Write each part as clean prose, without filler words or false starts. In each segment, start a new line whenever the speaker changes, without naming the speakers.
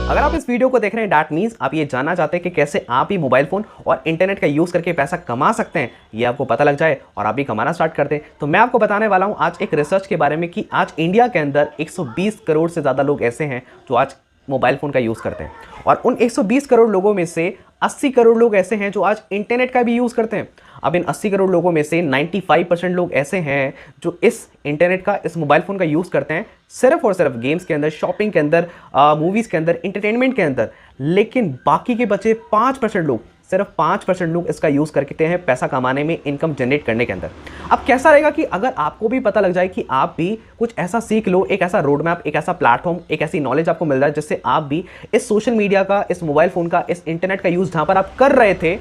अगर आप इस वीडियो को देख रहे हैं दैट मीन्स आप ये जानना चाहते हैं कि कैसे आप ही मोबाइल फोन और इंटरनेट का यूज करके पैसा कमा सकते हैं, ये आपको पता लग जाए और आप भी कमाना स्टार्ट कर दें। तो मैं आपको बताने वाला हूं आज एक रिसर्च के बारे में कि आज इंडिया के अंदर 120 करोड़ से ज़्यादा लोग ऐसे हैं जो आज मोबाइल फ़ोन का यूज़ करते हैं और उन 120 करोड़ लोगों में से 80 करोड़ लोग ऐसे हैं जो आज इंटरनेट का भी यूज़ करते हैं। अब इन 80 करोड़ लोगों में से 95% लोग ऐसे हैं जो इस इंटरनेट का, इस मोबाइल फ़ोन का यूज़ करते हैं सिर्फ और सिर्फ गेम्स के अंदर, शॉपिंग के अंदर, मूवीज़ के अंदर, इंटरटेनमेंट के अंदर। लेकिन बाकी के बचे 5% लोग, सिर्फ 5% लोग इसका यूज़ करते हैं पैसा कमाने में, इनकम जनरेट करने के अंदर। अब कैसा रहेगा कि अगर आपको भी पता लग जाए कि आप भी कुछ ऐसा सीख लो, एक ऐसा रोड मैप, एक ऐसा प्लेटफॉर्म, एक ऐसी नॉलेज आपको मिल जाए जिससे आप भी इस सोशल मीडिया का, इस मोबाइल फ़ोन का, इस इंटरनेट का यूज़ जहाँ पर आप कर रहे थे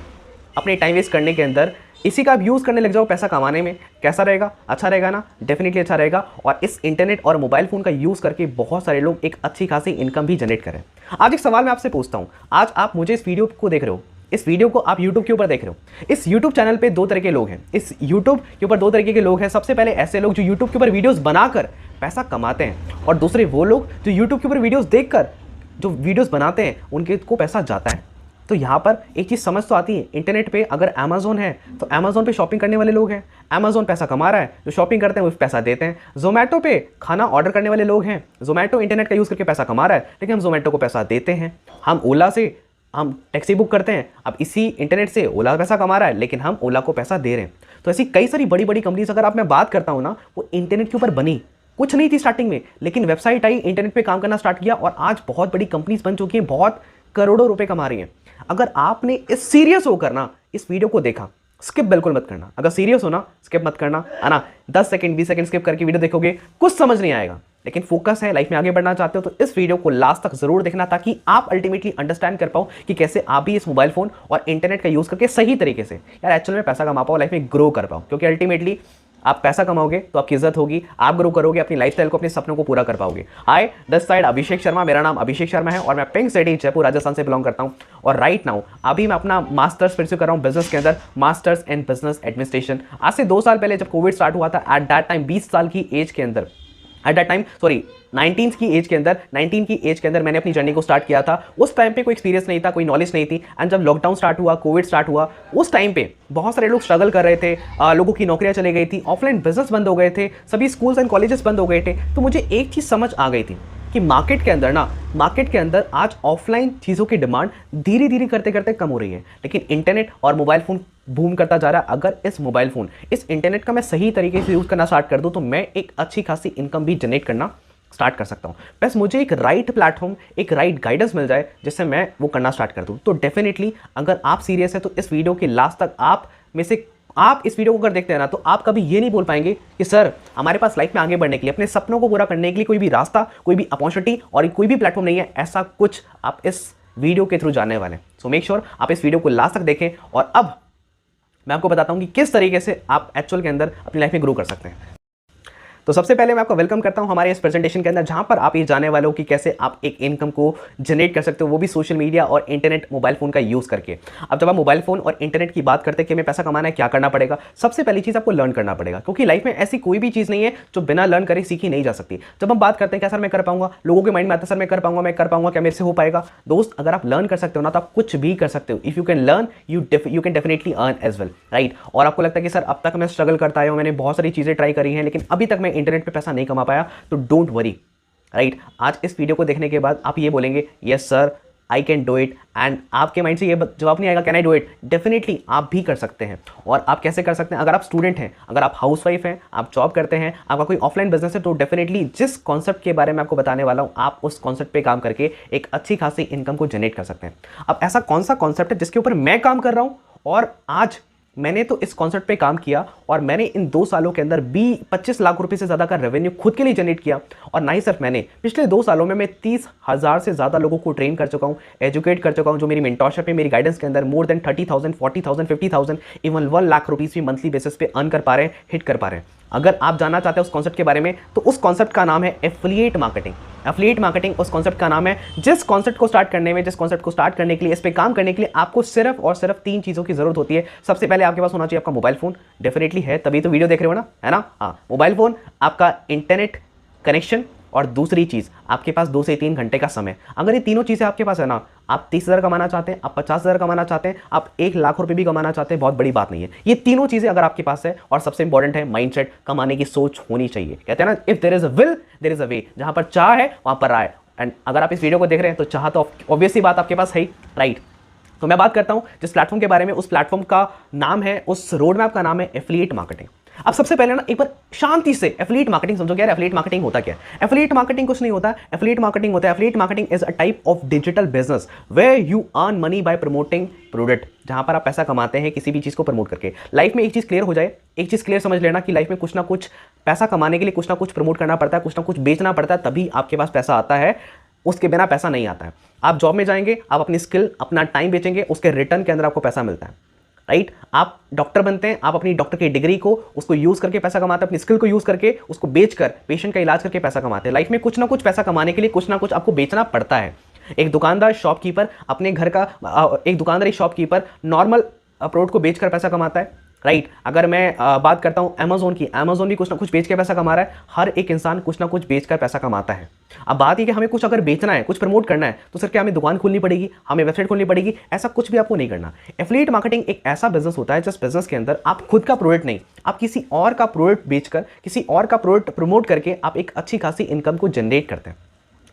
अपने टाइम वेस्ट करने के अंदर, इसी का आप यूज़ करने लग जाओ पैसा कमाने में। कैसा रहेगा? अच्छा रहेगा ना? डेफिनेटली अच्छा रहेगा। और इस इंटरनेट और मोबाइल फ़ोन का यूज़ करके बहुत सारे लोग एक अच्छी खासी इनकम भी जनरेट करें। आज एक सवाल मैं आपसे पूछता हूँ, आज आप मुझे इस वीडियो को देख रहे हो, इस वीडियो को आप YouTube के ऊपर देख रहे हो। इस YouTube चैनल पे दो तरह के लोग हैं, इस YouTube के ऊपर दो तरीके के लोग हैं। सबसे पहले ऐसे लोग जो YouTube के ऊपर वीडियोस बनाकर पैसा कमाते हैं, और दूसरे वो लोग जो YouTube के ऊपर वीडियोस देखकर जो वीडियोस बनाते हैं उनके को पैसा जाता है। तो यहाँ पर एक चीज़ समझ तो आती है, इंटरनेट पे अगर अमेज़ॉन है तो अमेज़ॉन पे शॉपिंग करने वाले लोग हैं, अमेज़ॉन पैसा कमा रहा है, जो शॉपिंग करते हैं वो पैसा देते हैं। ज़ोमैटो पे खाना ऑर्डर करने वाले लोग हैं, ज़ोमैटो इंटरनेट का यूज़ करके पैसा कमा रहा है, लेकिन हम ज़ोमैटो को पैसा देते हैं। हम ओला से हम टैक्सी बुक करते हैं, अब इसी इंटरनेट से ओला पैसा कमा रहा है, लेकिन हम ओला को पैसा दे रहे हैं। तो ऐसी कई सारी बड़ी बड़ी कंपनीज अगर आप मैं बात करता हूँ ना, वो इंटरनेट के ऊपर बनी, कुछ नहीं थी स्टार्टिंग में, लेकिन वेबसाइट आई, इंटरनेट पे काम करना स्टार्ट किया और आज बहुत बड़ी कंपनीज बन चुकी हैं, बहुत करोड़ों रुपए कमा रही हैं। अगर आपने इस सीरियस होकर ना इस वीडियो को देखा, स्किप बिल्कुल मत करना। अगर सीरियस हो ना, स्किप मत करना, है ना। 10 सेकंड 20 सेकंड स्किप करके वीडियो देखोगे, कुछ समझ नहीं आएगा। लेकिन फोकस है, लाइफ में आगे बढ़ना चाहते हो तो इस वीडियो को लास्ट तक जरूर देखना, ताकि आप अल्टीमेटली अंडरस्टैंड कर पाओ कि कैसे आप भी इस मोबाइल फोन और इंटरनेट का यूज करके सही तरीके से यार एक्चुअल में पैसा कमा पाओ, लाइफ में ग्रो कर पाओ। क्योंकि अल्टीमेटली आप पैसा कमाओगे तो आपकी इज्जत होगी, आप ग्रो करोगे, अपनी लाइफस्टाइल को, अपने सपनों को पूरा कर पाओगे। हाय, दिस साइड अभिषेक शर्मा, मेरा नाम अभिषेक शर्मा है और मैं पिंक सिटी जयपुर राजस्थान से बिलोंग करता हूं। और राइट नाउ अभी मैं अपना मास्टर्स परस्यू कर रहा हूं बिजनेस के अंदर, मास्टर्स इन बिजनेस एडमिनिस्ट्रेशन। आज से 2 साल पहले जब कोविड स्टार्ट हुआ था, एट दैट टाइम 20 साल की एज के अंदर, एट दैट टाइम 19 की एज के अंदर मैंने अपनी जर्नी को स्टार्ट किया था। उस टाइम पे कोई एक्सपीरियंस नहीं था, कोई नॉलेज नहीं थी। एंड जब लॉकडाउन स्टार्ट हुआ, कोविड स्टार्ट हुआ, उस टाइम पे बहुत सारे लोग स्ट्रगल कर रहे थे, लोगों की नौकरियां चली गई थी, ऑफलाइन बिजनेस बंद हो गए थे, सभी स्कूल्स एंड कॉलेजेस बंद हो गए थे। तो मुझे एक चीज़ समझ आ गई थी कि मार्केट के अंदर आज ऑफलाइन चीज़ों की डिमांड धीरे धीरे करते करते कम हो रही है, लेकिन इंटरनेट और मोबाइल फ़ोन बूम करता जा रहा है। अगर इस मोबाइल फ़ोन, इस इंटरनेट का मैं सही तरीके से यूज़ करना स्टार्ट कर दूँ तो मैं एक अच्छी खासी इनकम भी जनरेट करना स्टार्ट कर सकता हूँ। बस मुझे एक राइट प्लेटफॉर्म, एक राइट गाइडेंस मिल जाए जिससे मैं वो करना स्टार्ट कर दूँ। तो डेफिनेटली अगर आप सीरियस है तो इस वीडियो के लास्ट तक आप में से आप इस वीडियो को अगर देखते हैं ना, तो आप कभी ये नहीं बोल पाएंगे कि सर हमारे पास लाइफ में आगे बढ़ने के लिए, अपने सपनों को पूरा करने के लिए कोई भी रास्ता, कोई भी अपॉर्चुनिटी और कोई भी प्लेटफॉर्म नहीं है। ऐसा कुछ आप इस वीडियो के थ्रू जानने वाले हैं। सो मेक श्योर आप इस वीडियो को लास्ट तक देखें। और अब मैं आपको बताता हूं कि किस तरीके से आप एक्चुअल के अंदर अपनी लाइफ में ग्रो कर सकते हैं। तो सबसे पहले मैं आपका वेलकम करता हूं हमारे इस प्रेजेंटेशन के अंदर, जहां पर आप ये जानने वाले हो कि कैसे आप एक इनकम को जनरेट कर सकते हो, वो भी सोशल मीडिया और इंटरनेट, मोबाइल फोन का यूज करके। अब जब आप मोबाइल फोन और इंटरनेट की बात करते हैं कि हमें पैसा कमाना है, क्या करना पड़ेगा? सबसे पहली चीज आपको लर्न करना पड़ेगा, क्योंकि लाइफ में ऐसी कोई भी चीज नहीं है जो बिना लर्न करे सीखी नहीं जा सकती। जब हम बात करते हैं क्या सर मैं कर पाऊंगा, लोगों के माइंड में आता है सर मैं कर पाऊंगा, क्या मेरे से हो पाएगा? दोस्त, अगर आप लर्न कर सकते हो ना तो आप कुछ भी कर सकते हो। If you can learn, you can definitely earn as well, right. और आपको लगता है कि सर अब तक मैं स्ट्रगल करता आया हूं, मैंने बहुत सारी चीजें ट्राई करी हैं, लेकिन अभी तक मैं इंटरनेट पे पैसा नहीं कमा पाया, तो डोंट वरी, राइट। आज इस वीडियो को देखने के बाद आप ये बोलेंगे yes sir I can do it, and आपके माइंड से ये जवाब नहीं आएगा can I do it. Definitely आप भी कर सकते हैं। और आप कैसे कर सकते हैं? अगर आप स्टूडेंट हैं, अगर आप हाउसवाइफ हैं, आप जॉब करते हैं, आपका कोई ऑफलाइन बिजनेस है, तो डेफिनेटली जिस कॉन्सेप्ट के बारे में आपको बताने वाला हूं, आप उस कॉन्सेप्ट पे काम करके एक अच्छी खासी इनकम को जनरेट कर सकते हैं। अब ऐसा कौन सा कॉन्सेप्ट है जिसके ऊपर मैं काम कर रहा हूं, और आज मैंने तो इस कॉन्सेप्ट पे काम किया और मैंने इन 2 सालों के अंदर 25 लाख रुपए से ज़्यादा का रेवेन्यू खुद के लिए जनरेट किया। और ना ही सिर्फ मैंने, पिछले 2 सालों में मैं 30,000 से ज़्यादा लोगों को ट्रेन कर चुका हूँ, एजुकेट कर चुका हूँ, जो मेरी मेंटरशिप है, मेरी गाइडेंस के अंदर more than 30,000, 40,000, 50,000, even 1 lakh rupees भी मंथली बेसिस पे अर्न कर पा रहे हैं, हिट कर पा रहे हैं। अगर आप जानना चाहते हैं उस कॉन्सेप्ट के बारे में तो उस कॉन्सेप्ट का नाम है एफिलिएट मार्केटिंग। एफिलिएट मार्केटिंग उस कॉन्सेप्ट का नाम है जिस कॉन्सेप्ट को स्टार्ट करने के लिए, इस पे काम करने के लिए आपको सिर्फ और सिर्फ 3 चीज़ों की जरूरत होती है। सबसे पहले आपके पास होना चाहिए आपका मोबाइल फोन, डेफिनेटली है तभी तो वीडियो देख रहे हो ना, है ना। हाँ, मोबाइल फोन, आपका इंटरनेट कनेक्शन, और दूसरी चीज़ आपके पास 2 से 3 घंटे का समय। अगर ये तीनों चीज़ें आपके पास है ना, आप 30,000 कमाना चाहते हैं, आप 50,000 कमाना चाहते हैं, आप 1,00,000 रुपए भी कमाना चाहते हैं, बहुत बड़ी बात नहीं है। ये तीनों चीज़ें अगर आपके पास है, और सबसे इंपॉर्टेंट है माइंडसेट, कमाने की सोच होनी चाहिए। कहते हैं ना, if there is a will there is a way, जहां पर चाह है वहां पर राह है। एंड अगर आप इस वीडियो को देख रहे हैं तो चाह तो ऑब्वियसली बात आपके पास है, राइट। तो मैं बात करता हूं जिस प्लेटफॉर्म के बारे में, उस प्लेटफॉर्म का नाम है, उस रोड मैप का नाम है एफिलिएट मार्केटिंग। अब सबसे पहले ना एक बार शांति से एफिलिएट मार्केटिंग समझो। क्या एफिलिएट मार्केटिंग होता क्या है? एफिलिएट मार्केटिंग कुछ नहीं होता। एफिलिएट मार्केटिंग होता है, affiliate marketing is a type of digital business where you earn money by promoting product, जहां पर आप पैसा कमाते हैं किसी भी चीज को प्रमोट करके। लाइफ में एक चीज क्लियर हो जाए, एक चीज क्लियर समझ लेना कि लाइफ में कुछ ना कुछ पैसा कमाने के लिए कुछ ना कुछ प्रमोट करना पड़ता है, कुछ ना कुछ बेचना पड़ता है, तभी आपके पास पैसा आता है। उसके बिना पैसा नहीं आता है। आप जॉब में जाएंगे, आप अपनी स्किल, अपना टाइम बेचेंगे, उसके रिटर्न के अंदर आपको पैसा मिलता है, राइट। आप डॉक्टर बनते हैं, आप अपनी डॉक्टर की डिग्री को, उसको यूज करके पैसा कमाते हैं, अपनी स्किल को यूज करके, उसको बेचकर पेशेंट का इलाज करके पैसा कमाते हैं। लाइफ में कुछ ना कुछ पैसा कमाने के लिए कुछ ना कुछ आपको बेचना पड़ता है। एक दुकानदार, शॉपकीपर अपने घर का, एक दुकानदार, एक शॉपकीपर नॉर्मल प्रोडक्ट को बेचकर पैसा कमाता है, राइट। अगर मैं बात करता हूं अमेजोन की, अमेजोन भी कुछ ना कुछ बेच के पैसा कमा रहा है। हर एक इंसान कुछ ना कुछ बेचकर पैसा कमाता है। अब बात है कि हमें कुछ अगर बेचना है, कुछ प्रमोट करना है, तो सर क्या हमें दुकान खोलनी पड़ेगी, हमें वेबसाइट खोलनी पड़ेगी? ऐसा कुछ भी आपको नहीं करना। एफिलिएट मार्केटिंग एक ऐसा बिजनेस होता है जिस बिजनेस के अंदर आप खुद का प्रोडक्ट नहीं, आप किसी और का प्रोडक्ट बेचकर, किसी और का प्रोडक्ट प्रमोट करके आप एक अच्छी खासी इनकम को जनरेट करते हैं।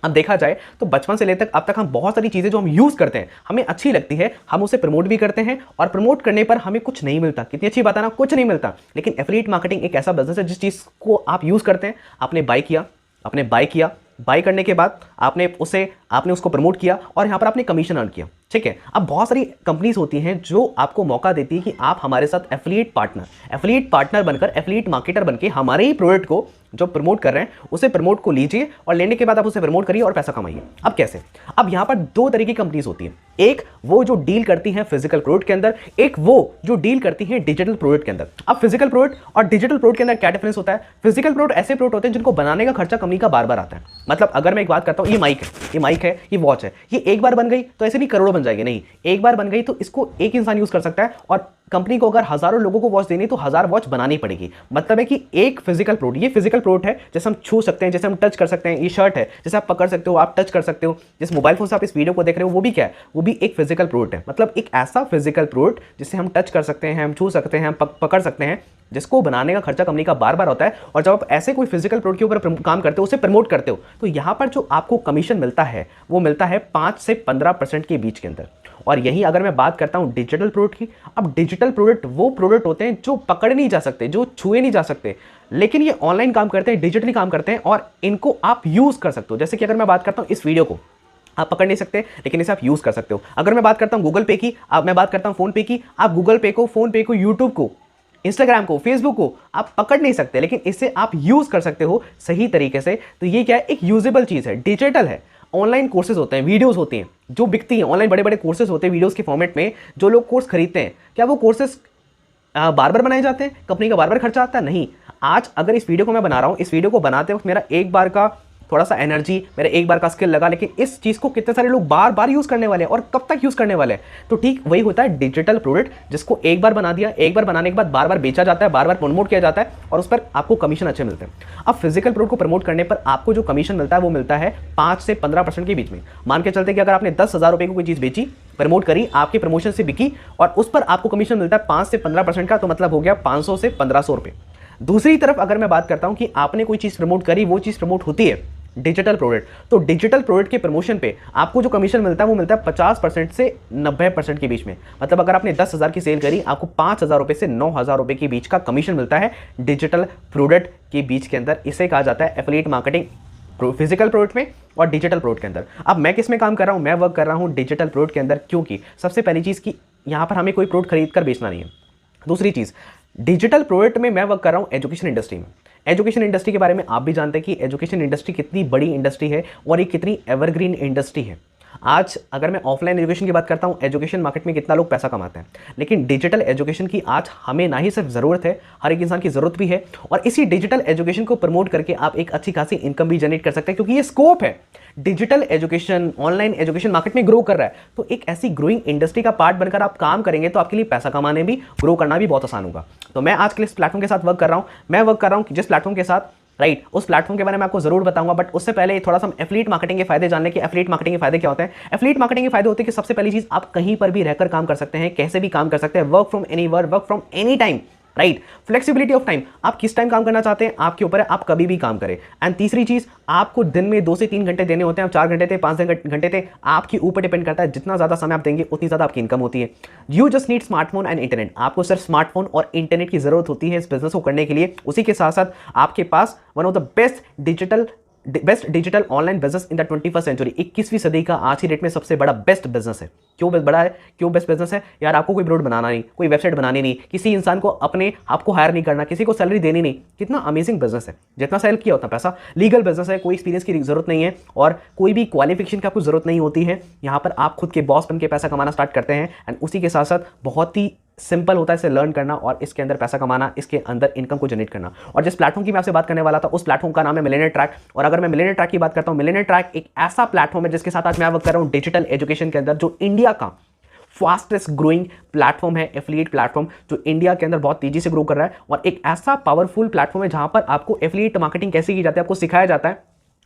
अब देखा जाए तो बचपन से लेकर अब तक हम बहुत सारी चीज़ें जो हम यूज़ करते हैं, हमें अच्छी लगती है, हम उसे प्रमोट भी करते हैं, और प्रमोट करने पर हमें कुछ नहीं मिलता। कितनी अच्छी बात है ना, कुछ नहीं मिलता। लेकिन एफिलिएट मार्केटिंग एक ऐसा बिजनेस है जिस चीज़ को आप यूज़ करते हैं, आपने बाय किया, बाय करने के बाद आपने उसको प्रमोट किया, और यहाँ पर आपने कमीशन अर्न किया, ठीक है। अब बहुत सारी कंपनीज होती हैं जो आपको मौका देती है कि आप हमारे साथ एफिलिएट पार्टनर बनकर, एफिलिएट मार्केटर बनके हमारे ही प्रोडक्ट को जो प्रमोट कर रहे हैं उसे प्रमोट को लीजिए, और लेने के बाद आप उसे प्रमोट करिए और पैसा कमाइए। अब कैसे? अब यहाँ पर 2 तरह की कंपनीज होती हैं। एक वो जो डील करती हैं फिजिकल प्रोडक्ट के अंदर, एक वो जो डील करती हैं डिजिटल प्रोडक्ट के अंदर। अब फिजिकल प्रोडक्ट और डिजिटल प्रोडक्ट के अंदर क्या डिफरेंस होता है? फिजिकल प्रोडक्ट ऐसे प्रोडक्ट होते हैं जिनको बनाने का खर्चा कंपनी का बार बार आता है। मतलब अगर मैं एक बात करता हूँ, ये माइक है, ये वॉच है, ये एक बार बन गई तो ऐसे भी करोड़ों बन जाएगी नहीं, एक बार बन गई तो इसको एक इंसान यूज कर सकता है, और कंपनी को अगर हजारों लोगों को वॉच देनी तो 1000 वॉच बनानी पड़ेगी। मतलब है कि एक फिजिकल प्रोडक्ट, ये फिजिकल प्रोडक्ट है, जैसे हम छू सकते हैं, जैसे हम टच कर सकते हैं। ये शर्ट है, जैसे आप पकड़ सकते हो, आप टच कर सकते हो। जिस मोबाइल फोन से आप इस वीडियो को देख रहे हो वो भी क्या है? वो भी एक फिजिकल प्रोडक्ट है। मतलब एक ऐसा फिजिकल प्रोडक्ट जिसे हम टच कर सकते हैं, हम छू सकते हैं, हम पकड़ सकते हैं, जिसको बनाने का खर्चा कंपनी का बार बार होता है। और जब आप ऐसे कोई फिजिकल प्रोडक्ट के ऊपर काम करते हो, उसे प्रमोट करते हो, तो यहाँ पर जो आपको कमीशन मिलता है वो मिलता है 5 से 15% के बीच के अंदर। और यही अगर मैं बात करता हूं डिजिटल प्रोडक्ट की, अब डिजिटल प्रोडक्ट वो प्रोडक्ट होते हैं जो पकड़े नहीं जा सकते, जो छुए नहीं जा सकते, लेकिन ये ऑनलाइन काम करते हैं, डिजिटली काम करते हैं, और इनको आप यूज कर सकते हो। जैसे कि अगर मैं बात करता हूं इस वीडियो को, आप पकड़ नहीं सकते लेकिन इसे आप यूज कर सकते हो। अगर मैं बात करता हूं गूगल पे की, मैं बात करता हूं फोन पे की, आप गूगल पे को, फोन पे को, यूट्यूब को, इंस्टाग्राम को, फेसबुक को आप पकड़ नहीं सकते, लेकिन इसे आप यूज कर सकते हो सही तरीके से। तो ये क्या है? एक यूजेबल चीज है, डिजिटल है। ऑनलाइन कोर्सेज होते हैं, वीडियोस होती हैं जो बिकती हैं, ऑनलाइन बड़े बड़े कोर्सेज होते हैं वीडियोस के फॉर्मेट में, जो लोग कोर्स खरीदते हैं, क्या वो कोर्सेज बार बार बनाए जाते हैं? कंपनी का बार बार खर्चा आता है? नहीं। आज अगर इस वीडियो को मैं बना रहा हूं, इस वीडियो को बनाते वक्त मेरा एक बार का थोड़ा सा एनर्जी, मेरा एक बार का स्किल लगा, लेकिन इस चीज को कितने सारे लोग बार बार यूज करने वाले हैं, और कब तक यूज करने वाले हैं? तो ठीक वही होता है डिजिटल प्रोडक्ट, जिसको एक बार बना दिया, एक बार बनाने के बाद बार बार बेचा जाता है, बार बार प्रमोट किया जाता है, और उस पर आपको कमीशन अच्छे मिलते हैं। अब फिजिकल प्रोडक्ट को प्रमोट करने पर आपको जो कमीशन मिलता है वो मिलता है 5 से 15% के बीच में। मान के चलते कि अगर आपने 10,000 रुपए की कोई चीज बेची, प्रमोट करी, आपके प्रमोशन से बिकी, और उस पर आपको कमीशन मिलता है 5 से 15% का, तो मतलब हो गया 500 से 1500 रुपए। दूसरी तरफ अगर मैं बात करता हूं कि आपने कोई चीज प्रमोट करी, वो चीज प्रमोट होती है डिजिटल प्रोडक्ट, तो डिजिटल प्रोडक्ट के प्रमोशन पे आपको जो कमीशन मिलता है वो मिलता है 50% से 90% के बीच में। मतलब अगर आपने 10,000 की सेल करी, आपको 5,000 रुपए से 9,000 रुपए के बीच का कमीशन मिलता है डिजिटल प्रोडक्ट के बीच के अंदर। इसे कहा जाता है एफिलिएट मार्केटिंग, फिजिकल प्रोडक्ट में और डिजिटल प्रोडक्ट के अंदर। अब मैं किस में काम कर रहा हूं? मैं वर्क कर रहा हूं डिजिटल प्रोडक्ट के अंदर, क्योंकि सबसे पहली चीज की यहां पर हमें कोई प्रोडक्ट खरीद कर बेचना नहीं है। दूसरी चीज, डिजिटल प्रोडक्ट में मैं वर्क कर रहा हूं एजुकेशन इंडस्ट्री में। एजुकेशन इंडस्ट्री के बारे में आप भी जानते हैं कि एजुकेशन इंडस्ट्री कितनी बड़ी इंडस्ट्री है और ये कितनी एवरग्रीन इंडस्ट्री है। आज अगर मैं ऑफलाइन एजुकेशन की बात करता हूँ, एजुकेशन मार्केट में कितना लोग पैसा कमाते हैं, लेकिन डिजिटल एजुकेशन की आज हमें ना ही सिर्फ ज़रूरत है, हर एक इंसान की ज़रूरत भी है। और इसी डिजिटल एजुकेशन को प्रमोट करके आप एक अच्छी खासी इनकम भी जनरेट कर सकते हैं, क्योंकि ये स्कोप है। Digital education, online education market में ग्रो कर रहा है, तो एक ऐसी ग्रोइंग इंडस्ट्री का पार्ट बनकर आप काम करेंगे तो आपके लिए पैसा कमाने भी, ग्रो करना भी बहुत आसान होगा। तो मैं आज के इस प्लेटफॉर्म के साथ वर्क कर रहा हूँ। मैं वर्क कर रहा हूँ जिस प्लेटफॉर्म के साथ, राइट, उस प्लेटफॉर्म के बारे में आपको जरूर बताऊंगा, बट उससे पहले थोड़ा सा हम एफिलिएट मार्केटिंग के फायदे जान लें कि एफिलिएट मार्केटिंग के फायदे क्या होते हैं। एफिलिएट मार्केटिंग के फायदे होते हैं कि सबसे पहली चीज, आप कहीं पर भी रहकर काम कर सकते हैं, कैसे भी काम कर सकते हैं, work from anywhere, work from any time, right. Flexibility of time, आप किस टाइम काम करना चाहते हैं आपके ऊपर है, आप कभी भी काम करें। एंड तीसरी चीज, आपको दिन में 2 से 3 घंटे देने होते हैं, आप 4 घंटे थे, 5 घंटे थे, आपके ऊपर डिपेंड करता है। जितना ज्यादा समय आप देंगे उतनी ज्यादा आपकी इनकम होती है। You just need smartphone and internet, आपको सिर्फ स्मार्टफोन और इंटरनेट की जरूरत होती है इस बिजनेस को करने के लिए। उसी के साथ साथ आपके पास one of the best digital online business in the 21st century, 21वीं सदी का आज की डेट में सबसे बड़ा बेस्ट बिजनेस है। क्यों बड़ा है, क्यों बेस्ट बिजनेस है यार? आपको कोई ब्रोड बनाना नहीं, कोई वेबसाइट बनानी नहीं, किसी इंसान को अपने आपको हायर नहीं करना, किसी को सैलरी देनी नहीं। कितना अमेजिंग बिजनेस है, जितना सेल किया उतना पैसा। लीगल बिजनेस है, कोई एक्सपीरियंस की जरूरत नहीं है और कोई भी क्वालिफिकेशन की आपको जरूरत नहीं होती है। यहाँ पर आप खुद के बॉस बन के पैसा कमाना स्टार्ट करते हैं। एंड उसी के साथ साथ बहुत ही सिंपल होता है इसे लर्न करना और इसके अंदर पैसा कमाना, इसके अंदर इनकम को जनरेट करना। और जिस प्लेटफॉर्म की मैं आपसे बात करने वाला था, उस प्लेटफॉर्म का नाम है मिलियनेयर ट्रैक। और अगर मैं मिलियनेयर ट्रैक की बात करता हूं, मिलियनेयर ट्रैक एक ऐसा प्लेटफॉर्म है जिसके साथ आज मैं वर्क कर रहा हूं डिजिटल एजुकेशन के अंदर, जो इंडिया का फास्टेस्ट ग्रोइंग प्लेटफॉर्म है, एफिलिएट प्लेटफॉर्म, जो इंडिया के अंदर बहुत तेजी से ग्रो कर रहा है। और एक ऐसा पावरफुल प्लेटफॉर्म है जहां पर आपको एफिलिएट मार्केटिंग कैसे की जाती है आपको सिखाया जाता है,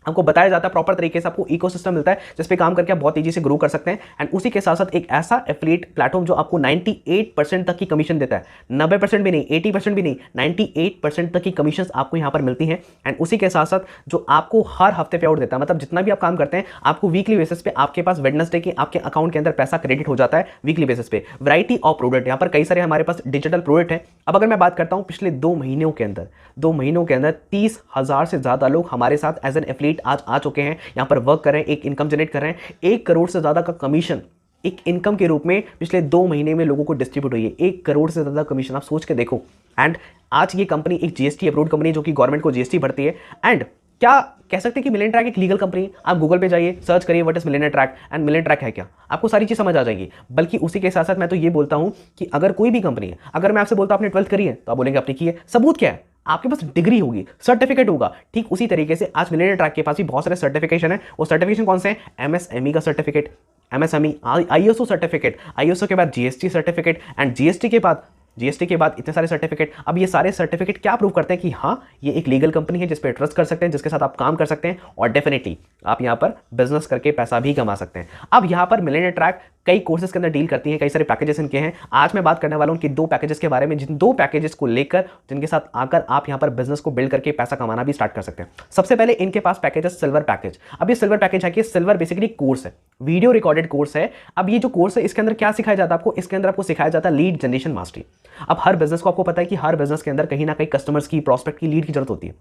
आपको बताया जाता है प्रॉपर तरीके से, आपको इकोसिस्टम मिलता है जिस पे काम करके आप बहुत तेजी से ग्रो कर सकते हैं। एंड उसी के साथ साथ एक ऐसा एफिलिएट प्लेटफॉर्म जो आपको 98% तक की कमीशन देता है, 90% भी नहीं, 80% भी नहीं, 98% तक की कमीशन आपको यहाँ पर मिलती है। एंड उसी के साथ साथ जो आपको हर हफ्ते पे आउट देता है, मतलब जितना भी आप काम करते हैं आपको वीकली बेसिस पे आपके पास वेडनेसडे के आपके अकाउंट के अंदर पैसा क्रेडिट हो जाता है वीकली बेसिस पे। वैरायटी ऑफ प्रोडक्ट, यहाँ पर कई सारे हमारे पास डिजिटल प्रोडक्ट है। अब अगर मैं बात करता हूँ पिछले 2 महीनों के अंदर 30,000 से ज्यादा लोग हमारे साथ एज एन एफिलिएट आज आ चुके हैं, यहां पर वर्क कर रहे हैं, एक इनकम जनरेट कर रहे हैं। 1 करोड़ से ज्यादा का कमीशन एक इनकम के रूप में पिछले 2 महीने में लोगों को डिस्ट्रीब्यूट हुई है। 1 करोड़ से ज्यादा कमीशन, आप सोच के देखो। एंड आज ये कंपनी एक जीएसटी अप्रूव्ड कंपनी है जो कि गवर्नमेंट को जीएसटी भरती है। एंड क्या कह सकते हैं कि मिलियनेयर ट्रैक एक लीगल कंपनी है? आप गूगल पे जाइए, सर्च करिए what is millionaire track and millionaire track है क्या, आपको सारी चीज समझ आ जाएगी। बल्कि उसी के साथ साथ मैं तो ये बोलता हूं कि अगर कोई भी कंपनी है, अगर मैं आपसे बोलता हूं आपने 12th करी है, तो आप बोलेंगे आपने की है, सबूत क्या है? आपके पास डिग्री होगी, सर्टिफिकेट होगा। ठीक उसी तरीके से आज मिलियनेयर ट्रैक के पास भी बहुत सारे सर्टिफिकेशन है। वो सर्टिफिकेशन कौन से हैं? एमएसएमई का certificate, MSME, ISO certificate, ISO के बाद जीएसटी सर्टिफिकेट, एंड जीएसटी के बाद इतने सारे सर्टिफिकेट। अब ये सारे सर्टिफिकेट क्या प्रूव करते हैं कि हाँ ये एक लीगल कंपनी है जिस पे ट्रस्ट कर सकते हैं, जिसके साथ आप काम कर सकते हैं और डेफिनेटली आप यहाँ पर बिजनेस करके पैसा भी कमा सकते हैं। अब यहाँ पर मिलियनेयर ट्रैक कई कोर्सेज के अंदर डील करती है, कई सारे पैकेजेस इनके हैं। आज मैं बात करने वाला हूं उनकी 2 पैकेजेस के बारे में, जिन 2 पैकेजेस को लेकर जिनके साथ आकर आप यहां पर बिजनेस को बिल्ड करके पैसा कमाना भी स्टार्ट कर सकते हैं। सबसे पहले इनके पास पैकेज है सिल्वर पैकेज। अब ये सिल्वर पैकेज है कि सिल्वर बेसिकली कोर्स है, वीडियो रिकॉर्डेड कोर्स है। अब ये जो कोर्स है इसके अंदर क्या सिखाया जाता है आपको? इसके अंदर आपको सिखाया जाता है लीड जनरेशन मास्टरी। अब हर बिजनेस को आपको पता है कि हर बिजनेस के अंदर कहीं ना कहीं कस्टमर्स की, प्रॉस्पेक्ट की लीड की जरूरत होती है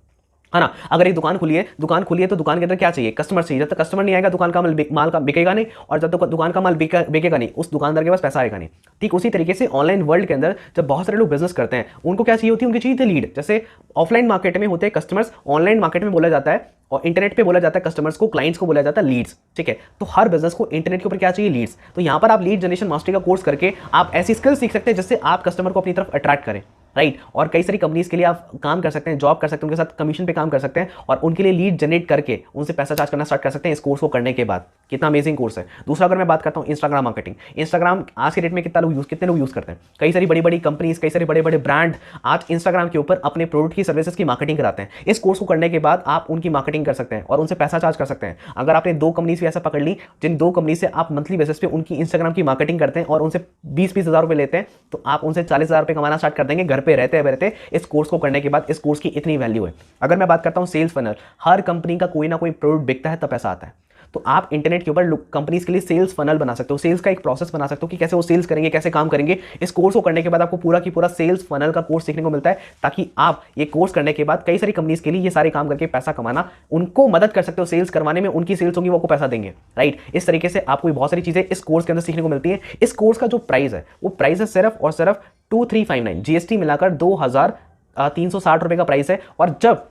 ना। अगर एक दुकान खुली है तो दुकान के अंदर क्या चाहिए? कस्टमर चाहिए। जब तक कस्टमर नहीं आएगा दुकान का माल का बिकेगा नहीं, और जब तक दुकान का माल बिकेगा नहीं उस दुकानदार के पास पैसा आएगा नहीं। ठीक उसी तरीके से ऑनलाइन वर्ल्ड के अंदर जब बहुत सारे लोग बिजनेस करते हैं, उनको क्या चाहिए होती है? उनकी चाहिए थी लीड। जैसे ऑफलाइन मार्केट में होते हैं कस्टमर्स, ऑनलाइन मार्केट में बोला जाता है और इंटरनेट पे बोला जाता है कस्टमर्स को, क्लाइंट्स को बोला जाता है लीड्स। ठीक है, तो हर बिजनेस को इंटरनेट के ऊपर क्या चाहिए? लीड्स। तो यहां पर आप लीड जनरेशन मास्टरी का कोर्स करके आप ऐसी स्किल्स सीख सकते हैं जिससे आप कस्टमर को अपनी तरफ अट्रैक्ट करें, राइट। और कई सारी कंपनीज के लिए आप काम कर सकते हैं, जॉब कर सकते हैं, उनके साथ कमीशन पे काम कर सकते हैं और उनके लिए लीड जनरेट करके उनसे पैसा चार्ज करना स्टार्ट कर सकते हैं इस कोर्स को करने के बाद। कितना अमेजिंग कोर्स है। दूसरा अगर मैं बात करता हूं इंस्टाग्राम मार्केटिंग, इंस्टाग्राम आज के डेट में कितने लोग यूज करते हैं? कई सारी बड़ी बड़ी कंपनीज, कई सारे बड़े बड़े ब्रांड आज इंस्टाग्राम के ऊपर अपने प्रोडक्ट की, सर्विसेज की मार्केटिंग कराते हैं। इस कोर्स को करने के बाद आप उनकी मार्केटिंग कर सकते हैं और उनसे पैसा चार्ज कर सकते हैं। अगर आपने 2 कंपनीज भी ऐसा पकड़ ली जिन 2 कंपनी से आप मंथली बेसिस पे उनकी इंस्टाग्राम की मार्केटिंग करते हैं और उनसे 20-20 हज़ार रुपए लेते हैं, तो आप उनसे 40 हज़ार रुपए कमाना स्टार्ट कर देंगे घर पे रहते। इस कोर्स को करने के बाद इस कोर्स की इतनी वैल्यू है। अगर मैं बात करता हूं सेल्स फनल, हर कंपनी का कोई ना कोई प्रोडक्ट बिकता है तब पैसा आता है। तो आप इंटरनेट के ऊपर कंपनीज के लिए सेल्स फनल बना सकते हो, सेल्स का एक प्रोसेस बना सकते हो कि कैसे वो सेल्स करेंगे, कैसे काम करेंगे। इस कोर्स को करने के बाद आपको पूरा की पूरा सेल्स फनल का कोर्स सीखने को मिलता है, ताकि आप ये कोर्स करने के बाद कई सारी कंपनीज के लिए ये सारे काम करके पैसा कमाना, उनको मदद कर सकते हो सेल्स करवाने में। उनकी सेल्स होगी वो आपको पैसा देंगे, राइट। इस तरीके से आपको बहुत सारी चीजें इस कोर्स के अंदर सीखने को मिलती है। इस कोर्स का जो प्राइस है वो प्राइस है सिर्फ और सिर्फ 2359, जीएसटी मिलाकर 2360 रुपए का प्राइस है। और जब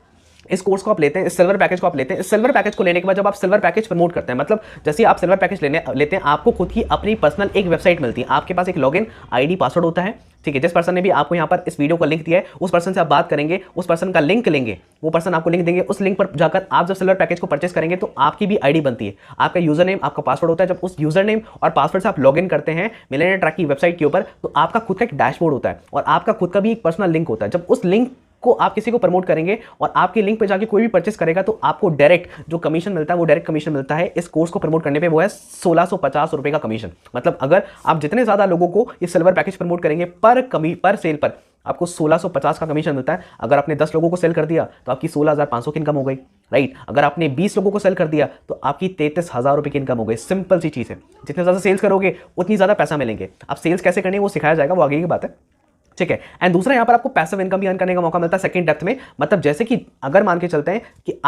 इस कोर्स को आप लेते हैं, इस सिल्वर पैकेज को आप लेते हैं। इस सिल्वर पैकेज को लेने के बाद जब आप सिल्वर पैकेज प्रमोट करते हैं, मतलब जैसे आप सिल्वर पैकेज लेते हैं, आपको खुद की अपनी पर्सनल एक वेबसाइट मिलती है, आपके पास एक लॉगिन आईडी पासवर्ड होता है, ठीक है। जिस पर्सन ने भी आपको यहाँ पर इस वीडियो को लिंक दिया है, उस पर्सन से आप बात करेंगे, उस पर्सन का लिंक लेंगे, वो पर्सन आपको लिंक देंगे, उस लिंक पर जाकर आप जब सिल्वर पैकेज को परचेस करेंगे तो आपकी भी आईडी बनती है, आपका यूजर नेम, आपका पासवर्ड होता है। जब उस यूजर नेम और पासवर्ड से आप लॉगिन करते हैं मिलियनेयर ट्रैक की वेबसाइट के ऊपर, तो आपका खुद का एक डैशबोर्ड होता है और आपका खुद का भी एक पर्सनल लिंक होता है। जब उस लिंक को आप किसी को प्रमोट करेंगे और आपके लिंक पे जाके कोई भी परचेस करेगा तो आपको डायरेक्ट जो कमीशन मिलता है वो डायरेक्ट कमीशन मिलता है इस कोर्स को प्रमोट करने पे, वो है 1650 रुपए का कमीशन। मतलब अगर आप जितने ज्यादा लोगों को ये सिल्वर पैकेज प्रमोट करेंगे पर सेल पर आपको 1650 का कमीशन मिलता है। अगर आपने 10 लोगों को सेल कर दिया तो आपकी 16,500 की इनकम हो गई, राइट। अगर आपने 20 लोगों को सेल कर दिया तो आपकी 33,000 रुपए की इनकम हो गई। सिंपल सी चीज़ है, जितने ज़्यादा सेल्स करोगे उतनी ज़्यादा पैसा मिलेंगे। अब सेल्स कैसे करनी है वो सिखाया जाएगा, वो आगे की बात है, ठीक है। एंड दूसरा यहाँ पर आपको पैसिव इनकम भी अर्न करने का मौका मिलता है सेकंड डेप्थ में। मतलब जैसे कि अगर मान के चलते हैं कि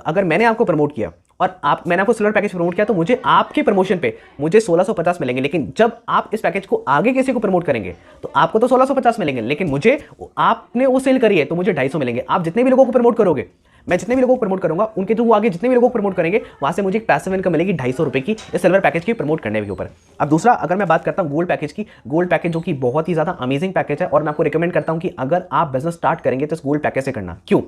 अगर मैंने आपको प्रमोट किया और मैंने आपको सिल्वर पैकेज प्रमोट किया तो मुझे आपके प्रमोशन पे मुझे 1650 मिलेंगे, लेकिन जब आप इस पैकेज को आगे किसी को प्रमोट करेंगे तो आपको तो 1650 मिलेंगे, लेकिन मुझे आपने वो सेल करी है तो मुझे 250 मिलेंगे। आप जितने भी लोगों को प्रमोट करोगे, मैं जितने भी लोगों को प्रमोट करूंगा उनके थ्रू आगे जितने भी लोगों को प्रमोट करेंगे वहां से मुझे एक पैसिव इनकम मिलेगी 250 रुपए की इस सिल्वर पैकेज की प्रमोट करने के ऊपर। अब दूसरा अगर मैं बात करता हूं गोल्ड पैकेज की, गोल्ड पैकेज जो कि बहुत ही ज्यादा अमेजिंग पैकेज है और मैं आपको रिकमेंड करता हूं कि अगर आप बिजनेस स्टार्ट करेंगे तो इस गोल्ड पैकेज से करना। क्यों?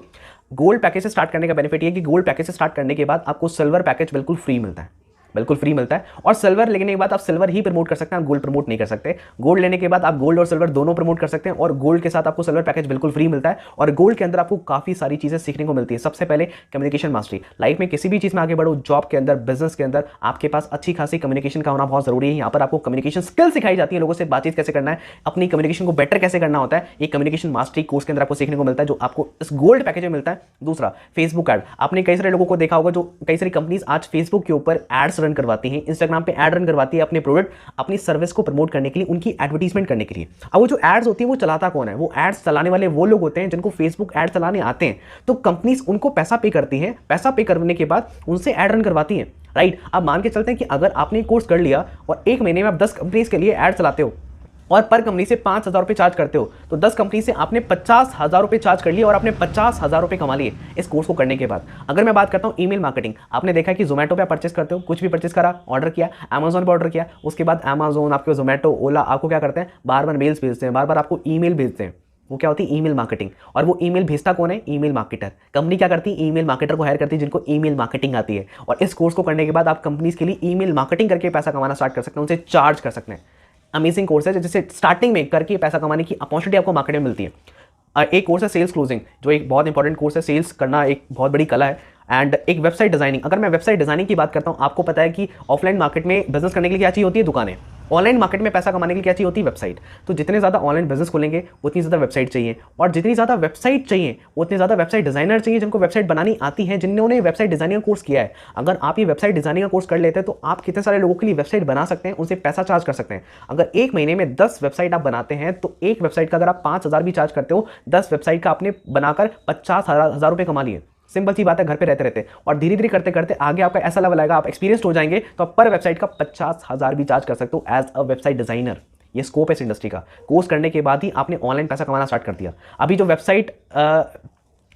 गोल्ड पैकेज से स्टार्ट करने का बेनिफिट ये कि गोल्ड पैकेज से स्टार्ट करने के बाद आपको सिल्वर पैकेज बिल्कुल फ्री मिलता है, बिल्कुल फ्री मिलता है। और सिल्वर लेने के बाद आप सिल्वर ही प्रमोट कर सकते हैं, आप गोल्ड प्रमोट नहीं कर सकते। गोल्ड लेने के बाद आप गोल्ड और सिल्वर दोनों प्रमोट कर सकते हैं और गोल्ड के साथ आपको सिल्वर पैकेज बिल्कुल फ्री मिलता है। और गोल्ड के अंदर आपको काफी सारी चीजें सीखने को मिलती है। सबसे पहले कम्युनिकेशन मास्टरी, लाइफ में किसी भी चीज में आगे बढ़ो, जॉब के अंदर, बिजनेस के अंदर आपके पास अच्छी खासी कम्युनिकेशन का होना बहुत जरूरी है। यहाँ पर आपको कम्युनिकेशन स्किल सिखाई जाती है, लोगों से बातचीत कैसे करना है, अपनी कम्युनिकेशन को बेटर कैसे करना होता है, ये कम्युनिकेशन मास्टरी कोर्स के अंदर आपको सीखने को मिलता है, जो आपको इस गोल्ड पैकेज में मिलता है। दूसरा फेसबुक एड, आपने कई सारे लोगों को देखा होगा जो कई सारी कंपनीज आज फेसबुक के ऊपर एड्स रन करवाती हैं, इंस्टाग्राम पे ऐड रन करवाती है अपने प्रोडक्ट, अपनी सर्विस को प्रमोट करने के लिए, उनकी एडवर्टीजमेंट करने के लिए। अब वो जो एड्स होती है वो चलाता कौन है? वो एड्स चलाने वाले वो लोग होते हैं जिनको फेसबुक एड चलाने आते हैं। तो कंपनीज उनको पैसा पे करती हैं, पैसा पे करने के बाद उनसे ऐड रन करवाती हैं, राइट। अब मान के चलते हैं कि अगर आपने कोर्स कर लिया और एक महीने में आप 10 कंपनीज के लिए ऐड चलाते हो और पर कंपनी से 5,000 रुपये चार्ज करते हो, तो 10 कंपनी से आपने 50,000 रुपये चार्ज कर लिए और आपने 50,000 रुपये कमा लिए इस कोर्स को करने के बाद। अगर मैं बात करता हूँ ईमेल मार्केटिंग, आपने देखा कि जोमेटो पे आप परचेस करते हो, कुछ भी परचेस करा, ऑर्डर किया, अमेजोन पे ऑर्डर किया, उसके बाद अमेजोन, आपके जोमेटो, ओला आपको क्या करते हैं, बार बार मेल्स भेजते हैं, बार बार आपको ईमेल भेजते हैं। वो क्या होती है? Email marketing. और वो ईमेल भेजता कौन है? Email marketer. कंपनी क्या करती है? ईमेल मार्केटर को हायर करती है जिनको ईमेल मार्केटिंग आती है। और इस कोर्स को करने के बाद आप कंपनीज के लिए ईमेल मार्केटिंग करके पैसा कमाना स्टार्ट कर सकते हैं, उनसे चार्ज कर सकते हैं। अमेजिंग कोर्स है जिससे स्टार्टिंग में करके पैसा कमाने की अपॉर्चुनिटी आपको मार्केट में मिलती है। एक कोर्स है सेल्स क्लोजिंग, जो एक बहुत इंपॉर्टेंट कोर्स है। सेल्स करना एक बहुत बड़ी कला है। एंड एक वेबसाइट डिजाइनिंग, अगर मैं वेबसाइट डिजाइनिंग की बात करता हूं, आपको पता है कि ऑफलाइन मार्केट में बिजनेस करने के लिए क्या चाहिए होती है? दुकानें। ऑनलाइन मार्केट में पैसा कमाने के लिए क्या चाहिए होती है? वेबसाइट। तो जितने ज़्यादा ऑनलाइन बिजनेस खोलेंगे उतनी ज़्यादा वेबसाइट चाहिए, और जितनी ज़्यादा वेबसाइट चाहिए उतने ज़्यादा वेबसाइट डिजाइनर चाहिए जिनको वेबसाइट बनानी आती है, जिन्होंने वेबसाइट डिजाइनिंग का कोर्स किया है। अगर आप ये वेबसाइट डिजाइनिंग का कोर्स कर लेते हैं तो आप कितने सारे लोगों के लिए वेबसाइट बना सकते हैं, उनसे पैसा चार्ज कर सकते हैं। अगर एक महीने में 10 वेबसाइट आप बनाते हैं तो एक वेबसाइट का अगर आप 5,000 भी चार्ज करते हो, 10 वेबसाइट का आपने बनाकर 50,000 रुपये कमा लिए। सिंपल सी बात है, घर पे रहते रहते। और धीरे धीरे करते करते आगे आपका ऐसा लेवल आएगा, आप एक्सपीरियंस्ड हो जाएंगे तो आप पर वेबसाइट का 50,000 भी चार्ज कर सकते हो एज अ वेबसाइट डिजाइनर। ये स्कोप है इस इंडस्ट्री का। कोर्स करने के बाद ही आपने ऑनलाइन पैसा कमाना स्टार्ट कर दिया। अभी जो वेबसाइट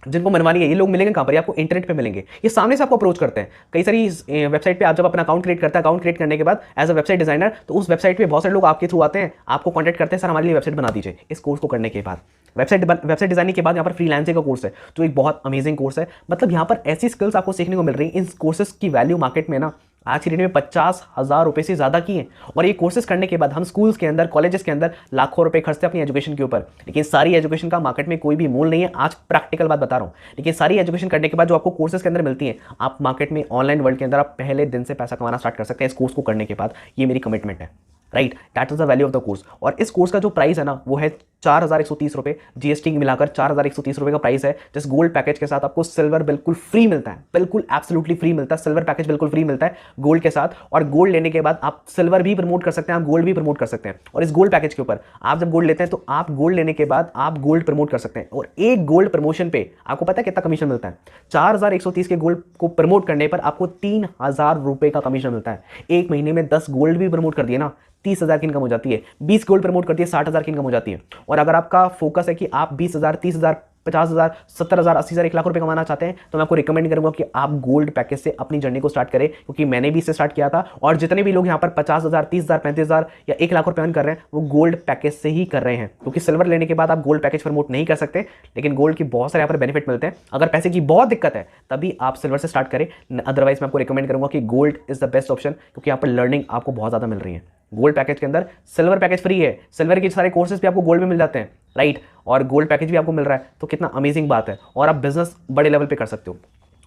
जिनको बनवानी है, ये लोग मिलेंगे कहाँ पर? आपको इंटरनेट पे मिलेंगे। ये सामने से आपको अप्रोच करते हैं। कई सारी वेबसाइट पे आप जब अपना अकाउंट क्रिएट करते हैं, अकाउंट क्रिएट करने के बाद एज अ वेबसाइट डिजाइनर, तो उस वेबसाइट पे बहुत सारे लोग आपके थ्रू आते हैं, आपको कॉन्टैक्ट करते हैं, सर हमारे लिए वेबसाइट बना दीजिए। इस कोर्स को करने के बाद वेबसाइट डिजाइनिंग के बाद यहाँ पर फ्रीलांसिंग का कोर्स है, जो एक बहुत अमेजिंग कोर्स है। मतलब यहाँ पर ऐसी स्किल्स आपको सीखने को मिल रही है। इन कोर्सेज की वैल्यू मार्केट में ना आज की डेट में 50,000 रुपये से ज़्यादा की है। और ये कोर्सेज करने के बाद हम स्कूल्स के अंदर, कॉलेजेस के अंदर लाखों रुपए खर्चते हैं अपनी एजुकेशन के ऊपर, लेकिन सारी एजुकेशन का मार्केट में कोई भी मूल नहीं है। आज प्रैक्टिकल बात बता रहा हूँ। लेकिन सारी एजुकेशन करने के बाद जो आपको कोर्सेज के अंदर मिलती है, आप मार्केट में, ऑनलाइन वर्ल्ड के अंदर आप पहले दिन से पैसा कमाना स्टार्ट कर सकते हैं इस कोर्स को करने के बाद। ये मेरी कमिटमेंट है, right. That is the value of the course. और इस कोर्स का जो प्राइस है ना, वो है 4,130 रुपये, जीएसटी मिलाकर 4,130 रुपये का प्राइस है। जिस गोल्ड पैकेज के साथ आपको सिल्वर बिल्कुल फ्री मिलता है, बिल्कुल एब्सोल्युटली फ्री मिलता है। सिल्वर पैकेज बिल्कुल फ्री मिलता है गोल्ड के साथ। और गोल्ड लेने के बाद आप सिल्वर भी प्रमोट कर सकते हैं, आप गोल्ड भी प्रमोट कर सकते हैं। और इस गोल्ड पैकेज के ऊपर आप जब गोल्ड लेते हैं तो आप गोल्ड लेने के बाद आप गोल्ड प्रमोट कर सकते हैं। और एक गोल्ड प्रमोशन पे आपको पता है कितना कमीशन मिलता है? 4,130 के गोल्ड को प्रमोट करने पर आपको 3,000 रुपये का कमीशन मिलता है। एक महीने में 10 गोल्ड भी प्रमोट कर दिए ना, 30,000 की इनकम हो जाती है। 20 गोल्ड प्रमोट करती है 60,000 की इनकम हो जाती है। और अगर आपका फोकस है कि आप 20,000, 30,000, 50,000, 70,000, 80,000, 1 लाख रुपए कमाना चाहते हैं, तो मैं आपको रिकमेंड करूंगा कि आप गोल्ड पैकेज से अपनी जर्नी को स्टार्ट करें, क्योंकि मैंने भी इससे स्टार्ट किया था। और जितने भी लोग यहाँ पर 50,000, 30,000, 35,000 या 1 लाख रुपए अर्न कर रहे हैं, वो गोल्ड पैकेज से ही कर रहे हैं, क्योंकि सिल्वर लेने के बाद आप गोल्ड पैकेज प्रमोट नहीं कर सकते। लेकिन गोल्ड की बहुत सारे यहाँ पर बेनिफिट मिलते हैं। अगर पैसे की बहुत दिक्कत है तभी आप सिल्वर से स्टार्ट करें, अदरवाइज मैं आपको रिकमेंड करूंगा कि gold is the best option, क्योंकि यहाँ पर लर्निंग आपको बहुत ज़्यादा मिल रही है। गोल्ड पैकेज के अंदर सिल्वर पैकेज फ्री है, सिल्वर के सारे कोर्सेज भी आपको गोल्ड में मिल जाते हैं, राइट, और गोल्ड पैकेज भी आपको मिल रहा है, तो कितना अमेजिंग बात है। और आप बिजनेस बड़े लेवल पे कर सकते हो।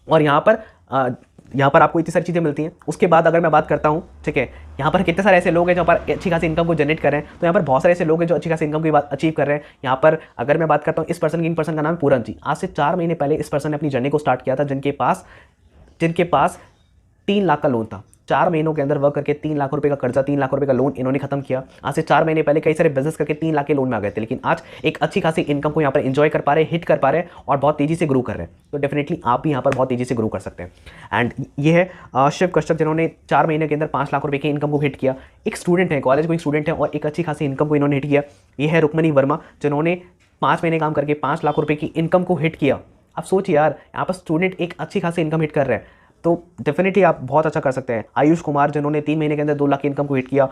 और यहाँ पर आपको इतनी सारी चीज़ें मिलती हैं। उसके बाद अगर मैं बात करता हूँ, ठीक है, यहाँ पर कितने सारे ऐसे लोग हैं जो पर अच्छी खासी इनकम को जनरेट कर रहे हैं। तो यहाँ पर बहुत सारे ऐसे लोग हैं जो अच्छी खासी इनकम की बात अचीव कर रहे हैं। यहाँ पर अगर मैं बात करता हूँ इस पर्सन की, इन पर्सन का नाम है पूरन जी। आज से 4 महीने पहले इस पर्सन ने अपनी जर्नी को स्टार्ट किया था, जिनके पास 3 लाख का लोन था। 4 महीनों के अंदर वर्क करके 3 लाख रुपए का कर्जा, 3 लाख रुपए का लोन इन्होंने खत्म किया। आज से 4 महीने पहले कई सारे बिजनेस करके 3 लाख के लोन में आ गए थे, लेकिन आज एक अच्छी खासी इनकम को यहाँ पर एंजॉय कर पा रहे हैं, हिट कर पा रहे हैं और बहुत तेजी से ग्रो कर रहे हैं। तो डेफिनेटली आप भी यहाँ पर बहुत तेजी से ग्रो कर सकते हैं। एंड ये है शिव कश्यप, जिन्होंने 4 महीने के अंदर 5 लाख रुपए की इनकम को हिट किया। एक स्टूडेंट है, कॉलेज गोइंग स्टूडेंट है, और एक अच्छी खासी इनकम को इन्होंने हिट किया। ये है रुक्मणी वर्मा, जिन्होंने 5 महीने काम करके 5 लाख रुपए की इनकम को हिट किया। आप सोचिए यार, यहाँ पर स्टूडेंट एक अच्छी खासी इनकम हिट कर रहे हैं, तो डेफिनेटली आप बहुत अच्छा कर सकते हैं। आयुष कुमार, जिन्होंने 3 महीने के अंदर 2 लाख की इनकम को हिट किया।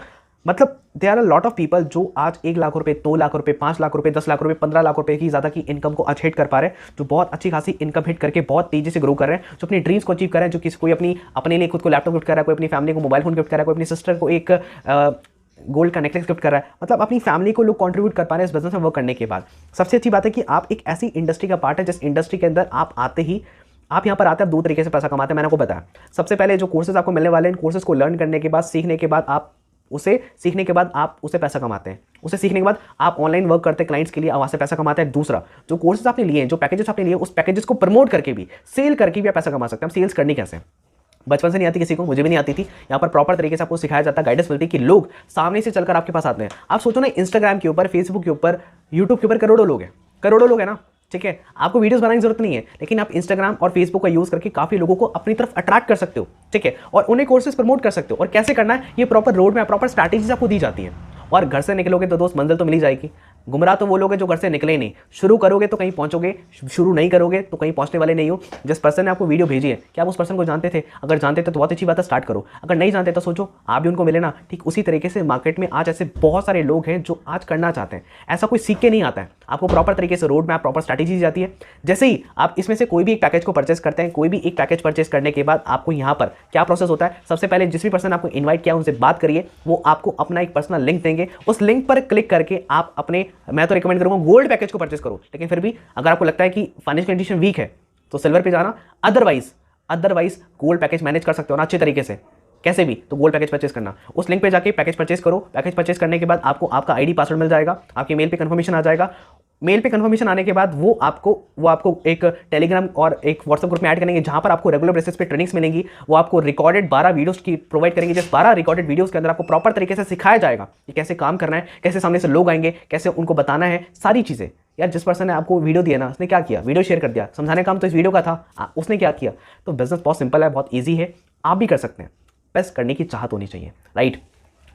मतलब they are a lot of people जो आज 1 लाख रुपए, 2 लाख रुपए, 5 लाख रुपए, 10 लाख रुपए, 15 लाख रुपए की ज़्यादा की इनकम को आज हिट कर पा रहे हैं, जो बहुत अच्छी खासी इनकम हिट करके बहुत तेजी से ग्रो कर रहे हैं, जो अपनी ड्रीम्स को अचीव कर रहे हैं, जो किसी कोई अपने लिए खुद को लैपटॉप गिफ्ट कर रहा है, कोई अपनी फैमिली को मोबाइल फोन गिफ्ट कर रहा है, कोई अपनी सिस्टर को एक गोल्ड का नेकलेस गिफ्ट कर रहा है। मतलब अपनी फैमिली को लोग कंट्रीब्यूट कर पा रहे हैं इस बिजनेस में वर्क करने के बाद। सबसे अच्छी बात है कि आप एक ऐसी इंडस्ट्री का पार्ट है जिस इंडस्ट्री के अंदर आप यहाँ पर आते हैं, आप 2 तरीके से पैसा कमाते हैं। मैंने आपको बताया, सबसे पहले जो कोर्सेज आपको मिलने वाले हैं, इन कोर्सेज को लर्न करने के बाद, सीखने के बाद आप उसे पैसा कमाते हैं। उसे सीखने के बाद आप ऑनलाइन वर्क करते हैं क्लाइंट्स के लिए, वहाँ से पैसा कमाते हैं। दूसरा, जो कोर्सेज आपने लिए हैं, जो पैकेजेस आपने लिए, उस पैकेजेस को प्रमोट करके भी, सेल करके भी आप पैसा कमा सकते हैं। हम सेल्स करनी कैसे, बचपन से नहीं आती किसी को, मुझे भी नहीं आती थी। यहाँ पर प्रॉपर तरीके से आपको सिखाया जाता है, गाइडेंस मिलती है कि लोग सामने से चलकर आपके पास आते हैं। आप सोचो ना, इंस्टाग्राम के ऊपर, फेसबुक के ऊपर, यूट्यूब के ऊपर करोड़ों लोग हैं ना, ठीक है। आपको वीडियोस बनाने की जरूरत नहीं है, लेकिन आप इंस्टाग्राम और फेसबुक का यूज करके काफी लोगों को अपनी तरफ अट्रैक्ट कर सकते हो, ठीक है, और उन्हें कोर्सेज प्रमोट कर सकते हो। और कैसे करना है, ये proper road map, proper strategies आपको दी जाती है। और घर से निकलोगे तो दोस्त मंजिल तो मिल ही जाएगी। गुमराह तो वो लोग हैं जो घर से निकले ही नहीं। शुरू करोगे तो कहीं पहुंचोगे, शुरू नहीं करोगे तो कहीं पहुंचने वाले नहीं हो। जिस पर्सन ने आपको वीडियो भेजी है, क्या आप उस पर्सन को जानते थे? अगर जानते थे तो बहुत अच्छी बात है, स्टार्ट करो। अगर नहीं जानते तो सोचो आप भी उनको मिले ना। ठीक उसी तरीके से मार्केट में आज ऐसे बहुत सारे लोग हैं जो आज करना चाहते हैं। ऐसा कोई सीख के नहीं आता है, आपको प्रॉपर तरीके से रोड मैप, प्रॉपर स्ट्रैटेजी दी जाती है। जैसे ही आप इसमें से कोई भी एक पैकेज को परचेस करते हैं, कोई भी एक पैकेज परचेस करने के बाद आपको यहाँ पर क्या प्रोसेस होता है, सबसे पहले जिस भी पर्सन आपको इन्वाइट किया उनसे बात करिए, वो आपको अपना एक पर्सनल लिंक देंगे। उस लिंक पर क्लिक करके आप अपने, मैं तो रिकमेंड करूंगा गोल्ड पैकेज को परचेस करो। लेकिन फिर भी अगर आपको लगता है कि फाइनेंशियल कंडीशन वीक है तो सिल्वर पे जाना, अदरवाइज गोल्ड पैकेज मैनेज कर सकते हो ना अच्छे तरीके से, कैसे भी, तो गोल्ड पैकेज परचेस करना। उस लिंक पे जाके पैकेज परचेस करो। पैकेज परचेस करने के बाद आपको आपका आईडी पासवर्ड मिल जाएगा, आपके मेल पे कंफर्मेशन आ जाएगा। मेल पे कंफर्मेशन आने के बाद वो आपको एक टेलीग्राम और एक व्हाट्सएप ग्रुप में ऐड करेंगे, जहां पर आपको रेगुलर बेसिस पे ट्रेनिंग्स मिलेंगी। वो आपको रिकॉर्डेड 12 वीडियोस की प्रोवाइड करेंगे, जिस 12 रिकॉर्डेड वीडियोस के अंदर आपको प्रॉपर तरीके से सिखाया जाएगा कि कैसे काम करना है, कैसे सामने से लोग आएंगे, कैसे उनको बताना है, सारी चीजें। यार जिस पर्सन ने आपको वीडियो दिया ना, उसने क्या किया, वीडियो शेयर कर दिया, समझाने का काम तो इस वीडियो का था, उसने क्या किया। तो बिजनेस बहुत सिंपल है, बहुत ईजी है, आप भी कर सकते हैं, बस करने की चाहत होनी चाहिए, राइट।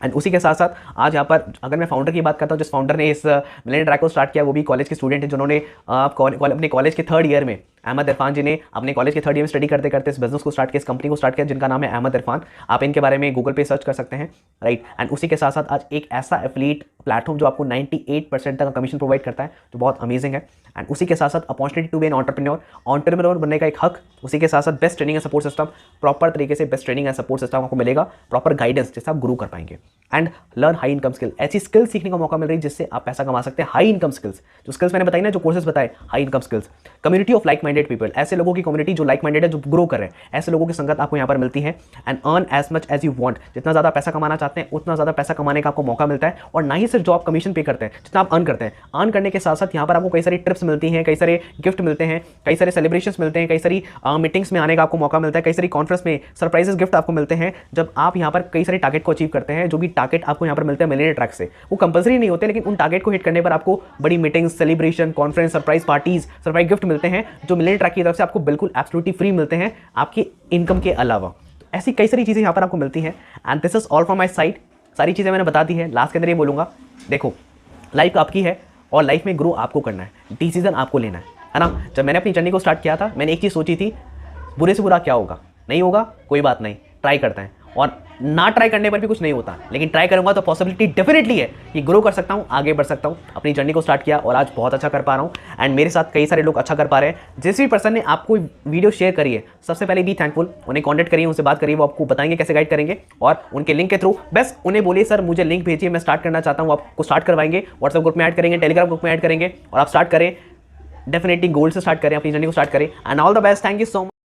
एंड उसी के साथ साथ आज यहाँ पर अगर मैं फाउंडर की बात करता हूँ, जिस फाउंडर ने इस मिलियन ट्रैक को स्टार्ट किया, वो भी कॉलेज के स्टूडेंट है, जिन्होंने अपने कॉलेज के 3rd ईयर में, अहमद इरफान जी ने अपने कॉलेज के 3rd ईयर में स्टडी करते करते इस बिजनेस को स्टार्ट किया, इस कंपनी को स्टार्ट किया, जिनका नाम है अहमद इरफान। आप इनके बारे में गूगल पे सर्च कर सकते हैं, राइट। एंड उसी के साथ साथ आज एक ऐसा एफिलिएट प्लेटफॉर्म जो आपको 98% तक कमीशन प्रोवाइड करता है, जो बहुत अमेजिंग है। एंड उसी के साथ साथ opportunity to be an entrepreneur बनने का एक हक, उसी के साथ साथ best training and support system, proper तरीके से best training and support system आपको मिलेगा, प्रॉपर गाइडेंस जिससे आप ग्रो कर पाएंगे। And learn high income skill, ऐसी स्किल सीखने का मौका मिल रही है जिससे आप पैसा कमा सकते हैं। हाई इनकम स्किल्स, जो स्किल्स मैंने बताई ना, जो कोर्सेज बताए, high income skills. Community of like minded people, ऐसे लोगों की कम्युनिटी जो लाइक माइंडेड है, जो ग्रो कर रहे हैं, ऐसे लोगों की संगत आपको यहाँ पर मिलती है। And earn as much as you want, जितना ज़्यादा पैसा कमाना चाहते हैं उतना ज़्यादा पैसा कमाने का आपको मौका मिलता है। और ना ही सिर्फ जो आप कमीशन पे करते हैं, जितना आप अर्न करते हैं, अर्न करने के साथ साथ यहाँ पर आपको कई सारी ट्रिप्स मिलती हैं, कई सारे गिफ्ट मिलते हैं, कई सारे सेलिब्रेशंस मिलते हैं, कई सारी मीटिंग्स में आने का आपको मौका मिलता है, कई सारी कॉन्फ्रेंस में सरप्राइजेस गिफ्ट आपको मिलते हैं। जब आप यहाँ पर कई सारे टारगेट को अचीव करते हैं, जो भी टारगेट आपको यहाँ पर मिलते हैं मिलियनेयर ट्रैक से, वो कंपलसरी नहीं होते, लेकिन उन टारगेट को हिट करने पर आपको बड़ी meetings, celebration, conference, surprise parties, surprise gift मिलते हैं, जो मिलियनेयर ट्रैक की तरफ से आपको बिल्कुल एब्सोल्युटली फ्री मिलते हैं आपकी इनकम के अलावा। ऐसी कई सारी चीज़ें यहाँ पर आपको मिलती हैं। And this is all from my side. सारी चीज़ें मैंने बता दी है। लास्ट के अंदर ये बोलूँगा, देखो लाइफ आपकी है और लाइफ में ग्रो आपको करना है, डिसीजन आपको लेना है ना। जब मैंने अपनी जर्नी को स्टार्ट किया था, मैंने एक चीज़ सोची थी, बुरे से बुरा क्या होगा, नहीं होगा कोई बात नहीं, ट्राई करते हैं, और ना ट्राई करने पर भी कुछ नहीं होता, लेकिन ट्राई करूंगा तो पॉसिबिलिटी डेफिनेटली है कि ग्रो कर सकता हूं, आगे बढ़ सकता हूं। अपनी जर्नी को स्टार्ट किया और आज बहुत अच्छा कर पा रहा हूं, एंड मेरे साथ कई सारे लोग अच्छा कर पा रहे हैं। जिस भी पर्सन ने आपको वीडियो शेयर करी है, सबसे पहले बी थैंकफुल, उन्हें कॉन्टैक्ट करिए, उनसे बात करिए, वो आपको बताएंगे कैसे गाइड करेंगे, और उनके लिंक के थ्रू बस उन्हें बोलिए सर मुझे लिंक भेजिए, मैं स्टार्ट करना चाहता हूँ, आपको स्टार्ट करवाएंगे, व्हाट्सएप ग्रुप में ऐड करेंगे, टेलीग्राम ग्रुप में ऐड करेंगे, और आप स्टार्ट करें, डेफिनेटली गोल से स्टार्ट करें, अपनी जर्नी को स्टार्ट करें, and all the best. Thank you so much.